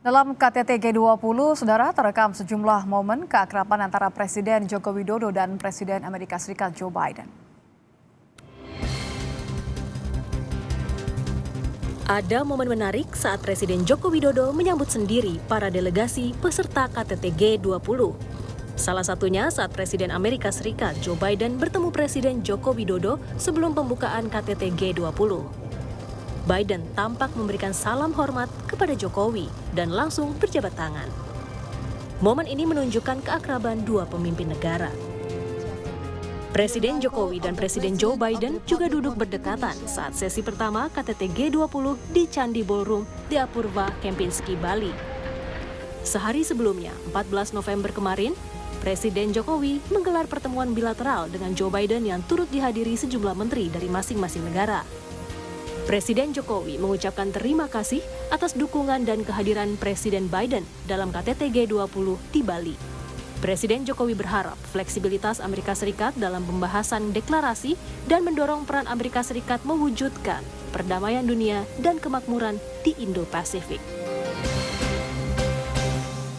Dalam KTT G20, saudara, terekam sejumlah momen keakraban antara Presiden Joko Widodo dan Presiden Amerika Serikat Joe Biden. Ada momen menarik saat Presiden Joko Widodo menyambut sendiri para delegasi peserta KTT G20. Salah satunya saat Presiden Amerika Serikat Joe Biden bertemu Presiden Joko Widodo sebelum pembukaan KTT G20. Biden tampak memberikan salam hormat kepada Jokowi dan langsung berjabat tangan. Momen ini menunjukkan keakraban dua pemimpin negara. Presiden Jokowi dan Presiden Joe Biden juga duduk berdekatan saat sesi pertama KTT G20 di Candi Ballroom di Apurva Kempinski, Bali. Sehari sebelumnya, 14 November kemarin, Presiden Jokowi menggelar pertemuan bilateral dengan Joe Biden yang turut dihadiri sejumlah menteri dari masing-masing negara. Presiden Jokowi mengucapkan terima kasih atas dukungan dan kehadiran Presiden Biden dalam KTT G20 di Bali. Presiden Jokowi berharap fleksibilitas Amerika Serikat dalam pembahasan deklarasi dan mendorong peran Amerika Serikat mewujudkan perdamaian dunia dan kemakmuran di Indo-Pasifik.